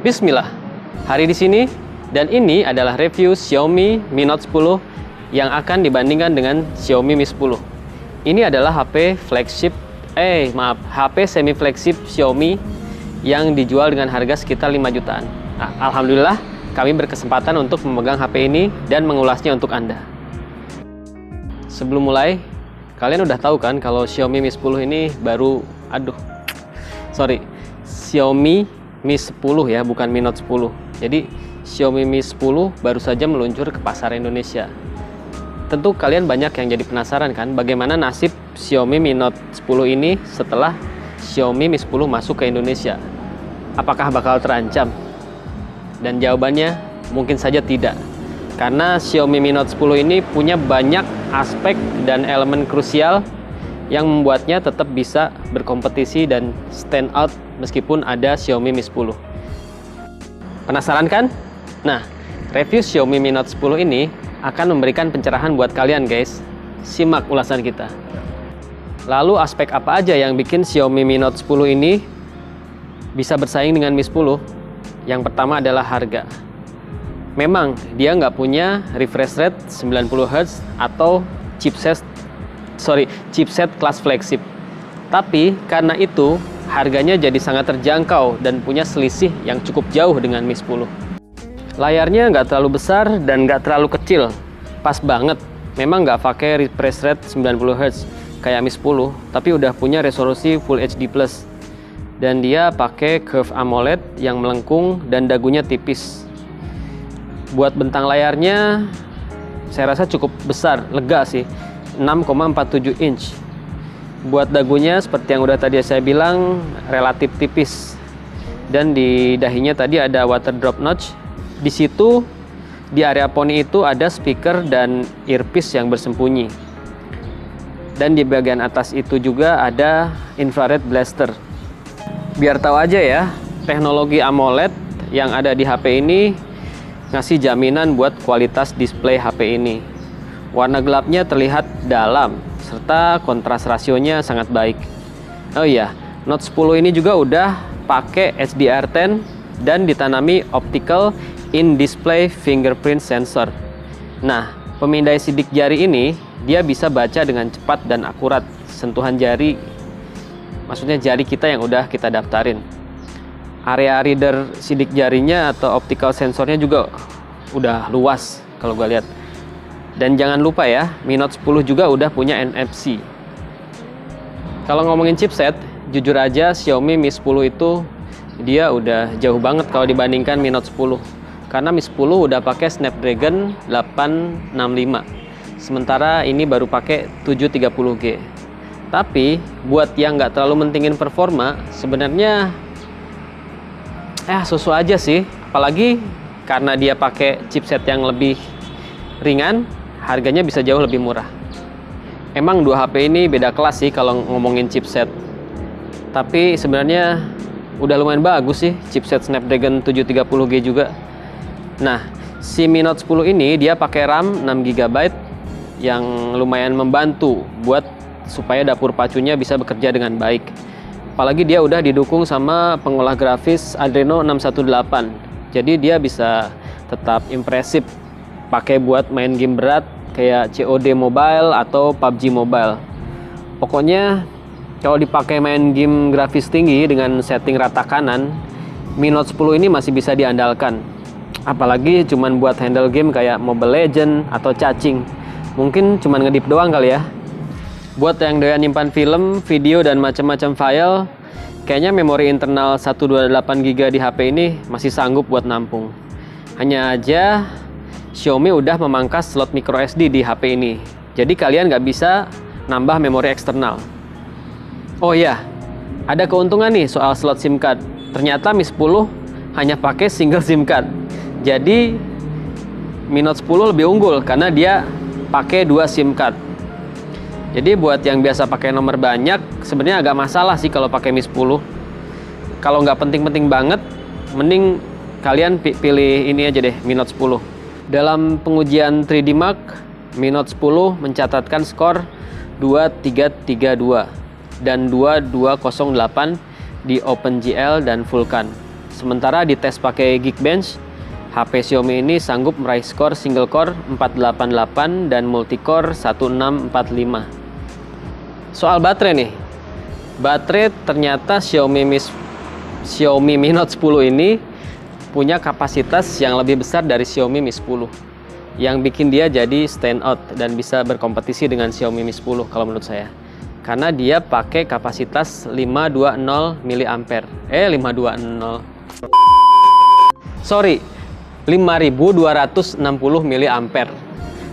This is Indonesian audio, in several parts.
Bismillah, hari di sini dan ini adalah review Xiaomi Mi Note 10 yang akan dibandingkan dengan Xiaomi Mi 10. Ini adalah HP semi flagship Xiaomi yang dijual dengan harga sekitar 5 jutaan. Nah, alhamdulillah kami berkesempatan untuk memegang HP ini dan mengulasnya untuk Anda. Sebelum mulai, kalian udah tahu kan kalau Xiaomi Mi 10 ini Xiaomi Mi 10 ya, bukan Mi Note 10. Jadi Xiaomi Mi 10 baru saja meluncur ke pasar Indonesia. Tentu kalian banyak yang jadi penasaran kan bagaimana nasib Xiaomi Mi Note 10 ini setelah Xiaomi Mi 10 masuk ke Indonesia. Apakah bakal terancam? Dan jawabannya mungkin saja tidak. Karena Xiaomi Mi Note 10 ini punya banyak aspek dan elemen krusial yang membuatnya tetap bisa berkompetisi dan stand out meskipun ada Xiaomi Mi 10. Penasaran kan? Nah, review Xiaomi Mi Note 10 ini akan memberikan pencerahan buat kalian guys. Simak ulasan kita. Lalu aspek apa aja yang bikin Xiaomi Mi Note 10 ini bisa bersaing dengan Mi 10? Yang pertama adalah harga. Memang dia nggak punya refresh rate 90Hz atau chipset kelas flagship. Tapi karena itu harganya jadi sangat terjangkau dan punya selisih yang cukup jauh dengan Mi 10. Layarnya nggak terlalu besar dan nggak terlalu kecil, pas banget. Memang nggak pakai refresh rate 90Hz kayak Mi 10, tapi udah punya resolusi Full HD+. Dan dia pakai curve AMOLED yang melengkung dan dagunya tipis. Buat bentang layarnya saya rasa cukup besar, lega sih, 6,47 inch. Buat dagunya seperti yang udah tadi saya bilang relatif tipis. Dan di dahinya tadi ada water drop notch. Di situ di area poni itu ada speaker dan earpiece yang bersembunyi. Dan di bagian atas itu juga ada infrared blaster. Biar tahu aja ya, teknologi AMOLED yang ada di HP ini ngasih jaminan buat kualitas display HP ini. Warna gelapnya terlihat dalam, serta kontras rasionya sangat baik. Oh iya, Note 10 ini juga udah pakai HDR10 dan ditanami optical in-display fingerprint sensor. Nah, pemindai sidik jari ini, dia bisa baca dengan cepat dan akurat sentuhan jari, maksudnya jari kita yang udah kita daftarin. Area reader sidik jarinya atau optical sensornya juga udah luas kalau gue lihat. Dan jangan lupa ya, Mi Note 10 juga udah punya NFC. Kalau ngomongin chipset, jujur aja Xiaomi Mi 10 itu dia udah jauh banget kalau dibandingkan Mi Note 10. Karena Mi 10 udah pakai Snapdragon 865. Sementara ini baru pakai 730G. Tapi buat yang nggak terlalu mentingin performa, sebenarnya susu aja sih. Apalagi karena dia pakai chipset yang lebih ringan, harganya bisa jauh lebih murah. Emang dua HP ini beda kelas sih kalau ngomongin chipset. Tapi sebenarnya udah lumayan bagus sih chipset Snapdragon 730G juga. Nah, si Mi Note 10 ini dia pakai RAM 6GB yang lumayan membantu buat supaya dapur pacunya bisa bekerja dengan baik. Apalagi dia udah didukung sama pengolah grafis Adreno 618. Jadi dia bisa tetap impresif pakai buat main game berat kayak COD Mobile atau PUBG Mobile. Pokoknya kalau dipakai main game grafis tinggi dengan setting rata kanan, Mi Note 10 ini masih bisa diandalkan. Apalagi cuman buat handle game kayak Mobile Legends atau cacing. Mungkin cuman ngedip doang kali ya. Buat yang doyan nyimpan film, video, dan macam-macam file, kayaknya memori internal 128GB di HP ini masih sanggup buat nampung. Hanya aja Xiaomi udah memangkas slot microSD di HP ini. Jadi kalian nggak bisa nambah memori eksternal. Oh iya, ada keuntungan nih soal slot SIM card. Ternyata Mi 10 hanya pakai single SIM card. Jadi Mi Note 10 lebih unggul karena dia pakai 2 SIM card. Jadi buat yang biasa pakai nomor banyak, sebenarnya agak masalah sih kalau pakai Mi 10. Kalau nggak penting-penting banget, mending kalian pilih ini aja deh, Mi Note 10. Dalam pengujian 3D Mark, Mi Note 10 mencatatkan skor 2332 dan 2208 di OpenGL dan Vulkan. Sementara di tes pakai Geekbench, HP Xiaomi ini sanggup meraih skor single core 488 dan multicore 1645. Soal baterai nih. Baterai ternyata Xiaomi Mi Note 10 ini punya kapasitas yang lebih besar dari Xiaomi Mi 10. Yang bikin dia jadi stand out dan bisa berkompetisi dengan Xiaomi Mi 10 kalau menurut saya. Karena dia pakai kapasitas 520 mAh. 5260 mAh.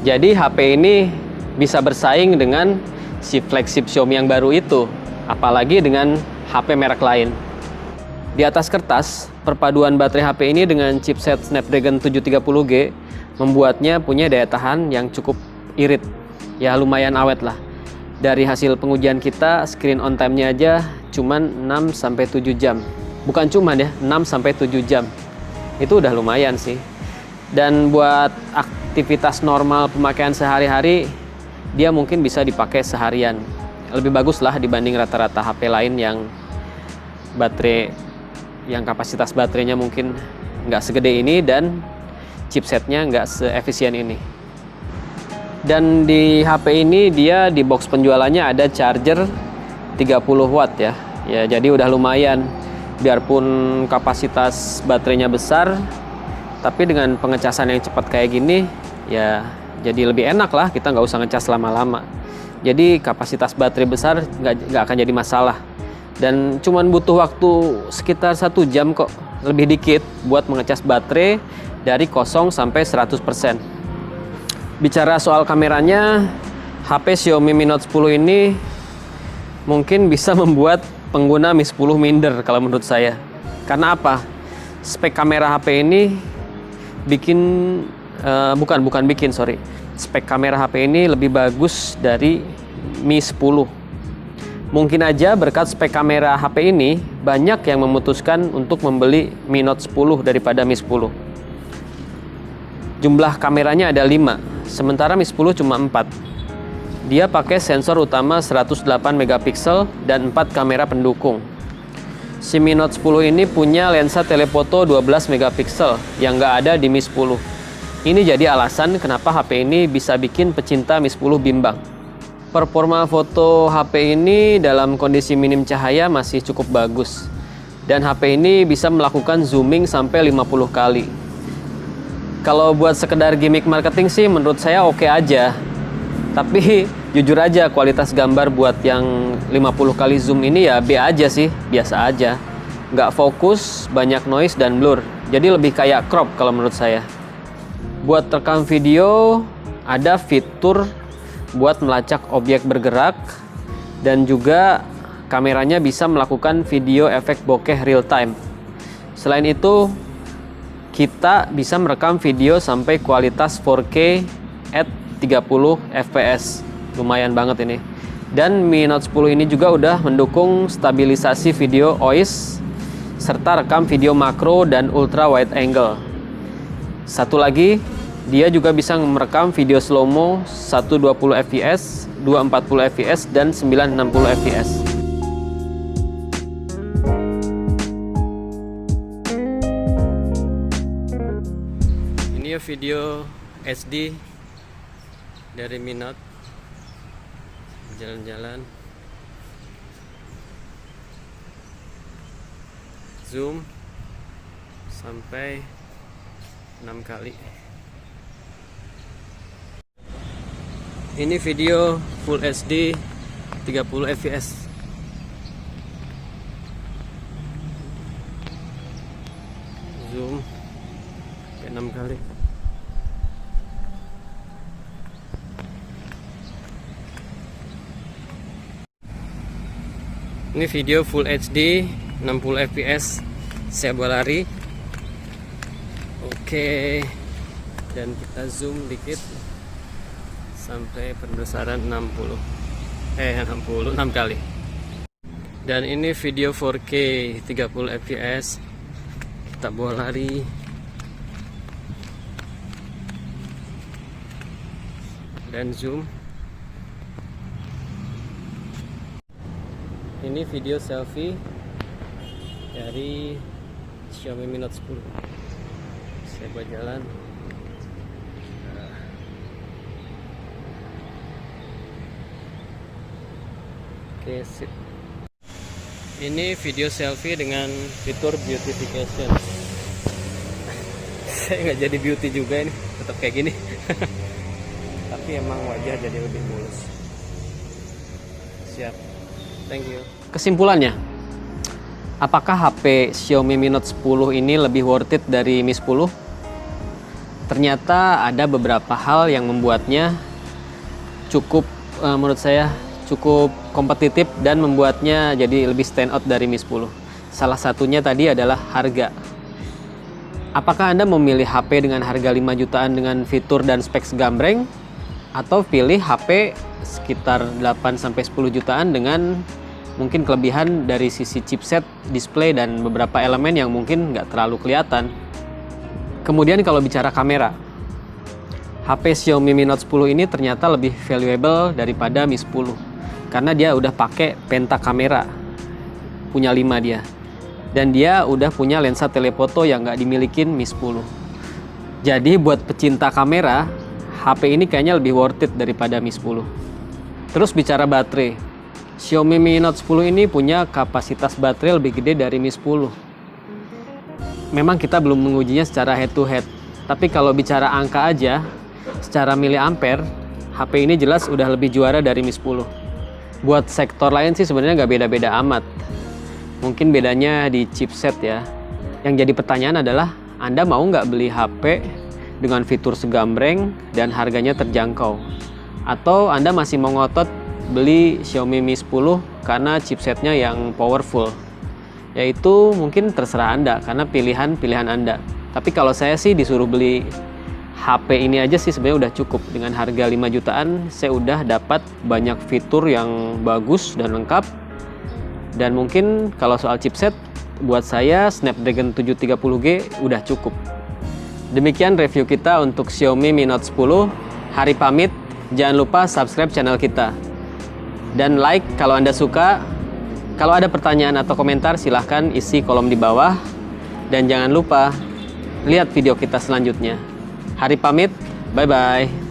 Jadi HP ini bisa bersaing dengan si flagship Xiaomi yang baru itu, apalagi dengan HP merek lain. Di atas kertas, perpaduan baterai HP ini dengan chipset Snapdragon 730G membuatnya punya daya tahan yang cukup irit. Ya lumayan awet lah. Dari hasil pengujian kita, screen on time-nya aja cuman 6-7 jam. Bukan cuman ya, 6-7 jam. Itu udah lumayan sih. Dan buat aktivitas normal pemakaian sehari-hari, dia mungkin bisa dipakai seharian. Lebih bagus lah dibanding rata-rata HP lain yang kapasitas baterainya mungkin nggak segede ini dan chipsetnya nggak seefisien ini. Dan di HP ini dia di box penjualannya ada charger 30 watt ya. Ya jadi udah lumayan. Biarpun kapasitas baterainya besar, tapi dengan pengecasan yang cepat kayak gini, ya jadi lebih enak lah, kita nggak usah ngecas lama-lama. Jadi kapasitas baterai besar nggak akan jadi masalah. Dan cuman butuh waktu sekitar 1 jam kok, lebih dikit buat mengecas baterai dari 0 sampai 100%. Bicara soal kameranya, HP Xiaomi Mi Note 10 ini mungkin bisa membuat pengguna Mi 10 minder kalau menurut saya. Karena apa? Spek kamera HP ini Spek kamera HP ini lebih bagus dari Mi 10. Mungkin aja berkat spek kamera HP ini, banyak yang memutuskan untuk membeli Mi Note 10 daripada Mi 10. Jumlah kameranya ada 5, sementara Mi 10 cuma 4. Dia pakai sensor utama 108 megapiksel dan 4 kamera pendukung. Si Mi Note 10 ini punya lensa telefoto 12 megapiksel yang nggak ada di Mi 10. Ini jadi alasan kenapa HP ini bisa bikin pecinta Mi 10 bimbang. Performa foto HP ini dalam kondisi minim cahaya masih cukup bagus. Dan HP ini bisa melakukan zooming sampai 50 kali. Kalau buat sekedar gimmick marketing sih menurut saya oke aja. Tapi jujur aja kualitas gambar buat yang 50 kali zoom ini ya B aja sih, biasa aja. Nggak fokus, banyak noise dan blur. Jadi lebih kayak crop kalau menurut saya. Buat rekam video, ada fitur buat melacak objek bergerak. Dan juga kameranya bisa melakukan video efek bokeh real time. Selain itu, kita bisa merekam video sampai kualitas 4K at 30 fps. Lumayan banget ini. Dan Mi Note 10 ini juga udah mendukung stabilisasi video OIS serta rekam video makro dan ultra wide angle. Satu lagi, dia juga bisa merekam video slow-mo 120 fps, 240 fps dan 960 fps. Ini ya video SD dari Mi Note, jalan-jalan, zoom sampai 6 kali. Ini video Full HD 30 fps. Zoom sampai 6 kali. Ini video Full HD 60 fps saya bawa lari. Oke. Dan kita zoom dikit sampai perbesaran 6 kali. Dan ini video 4K 30 fps kita bawa lari. Dan zoom. Ini video selfie dari Xiaomi Mi Note 10. Saya berjalan. Oke, sip. Ini video selfie dengan fitur beautification. Saya nggak jadi beauty juga ini, tetap kayak gini. Tapi emang wajah jadi lebih mulus. Siap. Thank you. Kesimpulannya, apakah HP Xiaomi Mi Note 10 ini lebih worth it dari Mi 10? Ternyata ada beberapa hal yang membuatnya cukup, menurut saya, cukup kompetitif dan membuatnya jadi lebih stand out dari Mi 10. Salah satunya tadi adalah harga. Apakah Anda memilih HP dengan harga 5 jutaan dengan fitur dan spek segambreng, atau pilih HP sekitar 8-10 jutaan dengan mungkin kelebihan dari sisi chipset, display, dan beberapa elemen yang mungkin nggak terlalu kelihatan? Kemudian kalau bicara kamera, HP Xiaomi Mi Note 10 ini ternyata lebih valuable daripada Mi 10 karena dia udah pakai penta kamera, punya 5 dia, dan dia udah punya lensa telefoto yang nggak dimilikin Mi 10. Jadi buat pecinta kamera, HP ini kayaknya lebih worth it daripada Mi 10. Terus bicara baterai, Xiaomi Mi Note 10 ini punya kapasitas baterai lebih gede dari Mi 10. Memang kita belum mengujinya secara head to head, tapi kalau bicara angka aja, secara miliampere, HP ini jelas udah lebih juara dari Mi 10. Buat sektor lain sih sebenarnya nggak beda-beda amat. Mungkin bedanya di chipset ya. Yang jadi pertanyaan adalah, Anda mau nggak beli HP dengan fitur segambreng dan harganya terjangkau? Atau Anda masih mau ngotot beli Xiaomi Mi 10 karena chipsetnya yang powerful? Yaitu mungkin terserah Anda, karena pilihan Anda. Tapi kalau saya sih disuruh beli HP ini aja sih sebenarnya udah cukup. Dengan harga 5 jutaan, saya udah dapat banyak fitur yang bagus dan lengkap. Dan mungkin kalau soal chipset, buat saya Snapdragon 730G udah cukup. Demikian review kita untuk Xiaomi Mi Note 10. Hari pamit, jangan lupa subscribe channel kita. Dan like kalau Anda suka. Kalau ada pertanyaan atau komentar, silahkan isi kolom di bawah. Dan jangan lupa lihat video kita selanjutnya. Hari pamit, bye-bye.